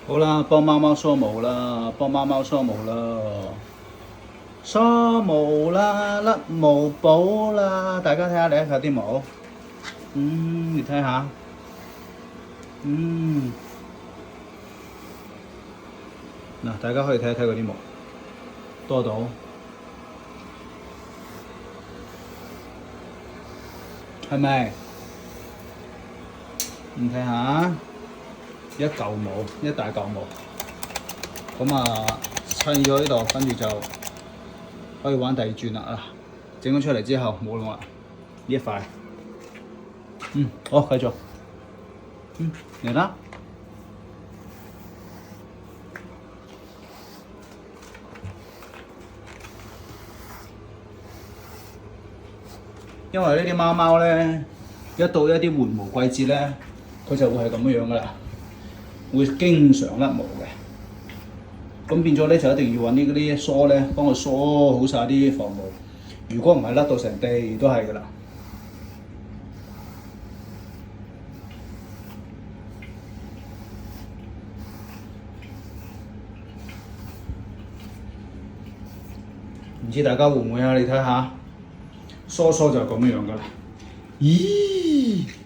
好啦，幫貓貓梳毛啦，幫貓貓梳毛啦，梳毛啦，甩毛寶啦，大家睇下你睇下啲毛，你睇下，嗱，大家可以睇一睇嗰啲毛，多到，係咪？你睇下。一嚿毛，一大嚿毛，咁啊砌咗呢度，跟住就可以玩第二轉啦啊！整咗出嚟之後冇用啦，呢一塊，好繼續，嚟啦！因為呢啲貓貓咧，一到一啲換毛季節咧，佢就會係咁樣噶啦。會經常甩毛嘅，咁變咗咧就一定要揾啲嗰啲梳咧，幫佢梳好晒啲防毛。如果唔係甩到成地都係噶啦。唔知大家會唔會啊？你睇下，梳就係咁樣噶啦。咦？